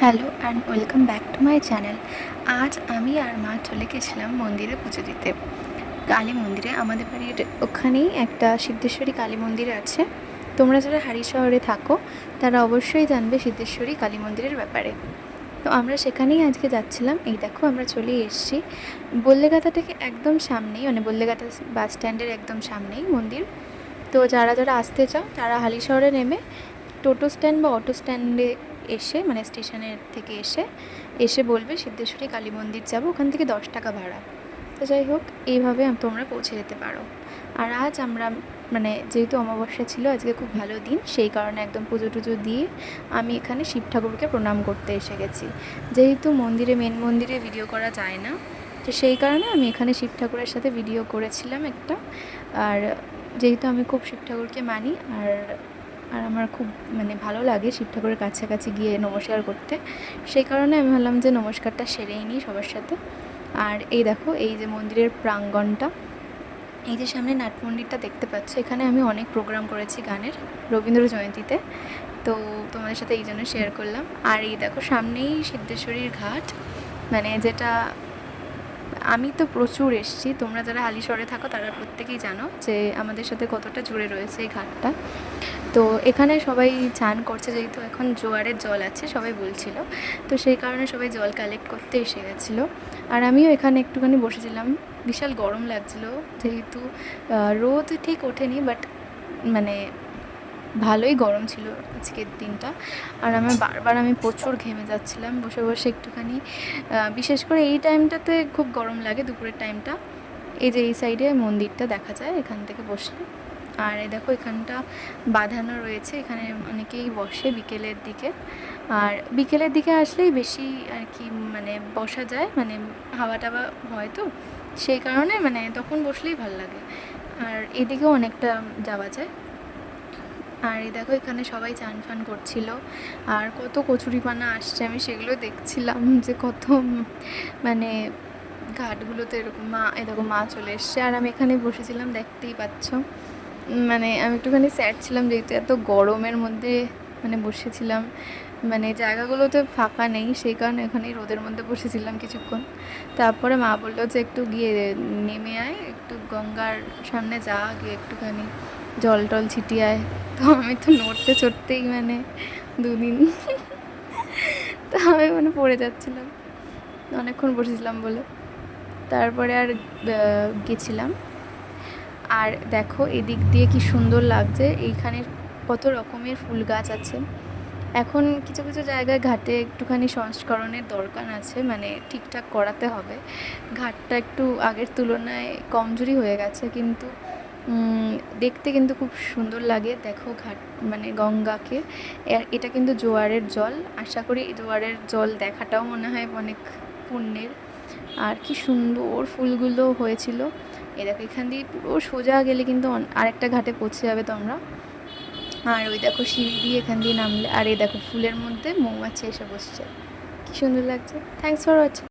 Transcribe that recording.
Hello and welcome back to my channel. আজ আমি আর মা চলে গেছিলাম মন্দিরে পুজো দিতে, কালী মন্দিরে। আমাদের বাড়ির ওখানেই একটা সিদ্ধেশ্বরী কালী মন্দির আছে। তোমরা যারা হারিশহরে থাকো তারা অবশ্যই জানবে সিদ্ধেশ্বরী কালী মন্দিরের ব্যাপারে। তো আমরা সেখানেই আজকে যাচ্ছিলাম। এই দেখো আমরা চলে এসেছি বল্লেগাতা থেকে একদম সামনেই, মানে বল্লেগাতা বাস স্ট্যান্ডের একদম সামনেই মন্দির। তো যারা যারা আসতে চাও তারা হালিশহরে নেমে টোটো স্ট্যান্ড বা অটো স্ট্যান্ডে এসে, মানে স্টেশনের থেকে এসে এসে বলবে সিদ্ধেশ্বরী কালী মন্দির যাবো, ওখান থেকে 10 টাকা ভাড়া। তো যাই হোক, এইভাবে তোমরা পৌঁছে যেতে পারো। আর আজ আমরা, মানে যেহেতু অমাবস্যা ছিল, আজকে খুব ভালো দিন, সেই কারণে একদম পুজো টুজো দিয়ে আমি এখানে শিব ঠাকুরকে প্রণাম করতে এসে গেছি। যেহেতু মেন মন্দিরে ভিডিও করা যায় না, তো সেই কারণে আমি এখানে শিব ঠাকুরের সাথে ভিডিও করেছিলাম একটা। আর যেহেতু আমি খুব শিব ঠাকুরকে মানি, আর আর আমার খুব মানে ভালো লাগে শিব ঠাকুরের কাছাকাছি গিয়ে নমস্কার করতে, সেই কারণে আমি ভাবলাম যে নমস্কারটা সেরেই নিই সবার সাথে। আর এই দেখো, এই যে মন্দিরের প্রাঙ্গণটা, এই যে সামনে নাট মন্দিরটা দেখতে পাচ্ছ, এখানে আমি অনেক প্রোগ্রাম করেছি গানের রবীন্দ্র জয়ন্তীতে, তো তোমাদের সাথে এই জন্য শেয়ার করলাম। আর এই দেখো সামনেই সিদ্ধেশ্বরীর ঘাট, মানে যেটা আমি তো প্রচুর এসেছি, তোমরা যারা হালিশহরে থাকো তারা প্রত্যেকেই জানো যে আমাদের সাথে কতটা জুড়ে রয়েছে এই ঘাটটা। তো এখানে সবাই চান করছে, যেহেতু এখন জোয়ারের জল আছে সবাই বলছিল, তো সেই কারণে সবাই জল কালেক্ট করতে এসে গেছিলো। আর আমিও এখানে একটুখানি বসেছিলাম, বিশাল গরম লাগছিলো, যেহেতু রোদ ঠিক ওঠেনি, বাট মানে ভালোই গরম ছিল আজকের দিনটা। আর বারবার আমি প্রচুর ঘেমে যাচ্ছিলাম বসে বসে একটুখানি। বিশেষ করে এই টাইমটাতে খুব গরম লাগে, দুপুরের টাইমটা। এই যে এই সাইডে মন্দিরটা দেখা যায় এখান থেকে বসলে। আর এই দেখো এখানটা বাঁধানো রয়েছে, এখানে অনেকেই বসে বিকেলের দিকে। আর বিকেলের দিকে আসলেই বেশি আর কি, মানে বসা যায়, মানে হাওয়া টাওয়া হয়, তো সেই কারণে মানে তখন বসলেই ভালো লাগে। আর এদিকেও অনেকটা যাওয়া যায়। আর এই দেখো এখানে সবাই চান ফান করছিল, আর কত কচুরিপানা আসছে, আমি সেগুলো দেখছিলাম যে কত, মানে ঘাটগুলোতে এরকম এ দেখো মা চলে এসছে, আর আমি এখানে বসেছিলাম, দেখতেই পাচ্ছ। মানে আমি একটুখানি স্যাড ছিলাম, যেহেতু এত গরমের মধ্যে মানে বসেছিলাম, মানে জায়গাগুলোতে ফাঁকা নেই, সেই কারণে এখানেই রোদের মধ্যে বসেছিলাম কিছুক্ষণ। তারপরে মা বললো যে একটু গিয়ে নেমে আয়, একটু গঙ্গার সামনে যা, গিয়ে একটুখানি জল টল ছিটিয়ে আয়। তো আমি তো নড়তে চড়তেই মানে দুদিন তো আমি মানে পড়ে যাচ্ছিলাম, অনেকক্ষণ বসেছিলাম বলে। তারপরে আর গেছিলাম। আর দেখো এদিক দিয়ে কি সুন্দর লাগছে, এইখানে কত রকমের ফুল গাছ আছে। এখন কিছু কিছু জায়গায় ঘাটে একটুখানি সংস্করণের দরকার আছে, মানে ঠিকঠাক করাতে হবে। ঘাটটা একটু আগের তুলনায় কমজোরি হয়ে গেছে, কিন্তু দেখতে কিন্তু খুব সুন্দর লাগে। দেখো ঘাট, মানে গঙ্গাকে, এটা কিন্তু জোয়ারের জল, আশা করি জোয়ারের জল দেখাটাও মনে হয় অনেক পুণ্যের। আর কি সুন্দর ফুলগুলো হয়েছিল। এই দেখো এখান দিয়ে পুরো সোজা গেলে কিন্তু আরেকটা ঘাটে পৌঁছে যাবে তোমরা। আর ওই দেখো সিঁড়ি দিয়ে এখান দিয়ে নামলে, আর এই দেখো ফুলের মধ্যে মৌমাছি এসে বসছে, কি সুন্দর লাগছে। Thanks for watching.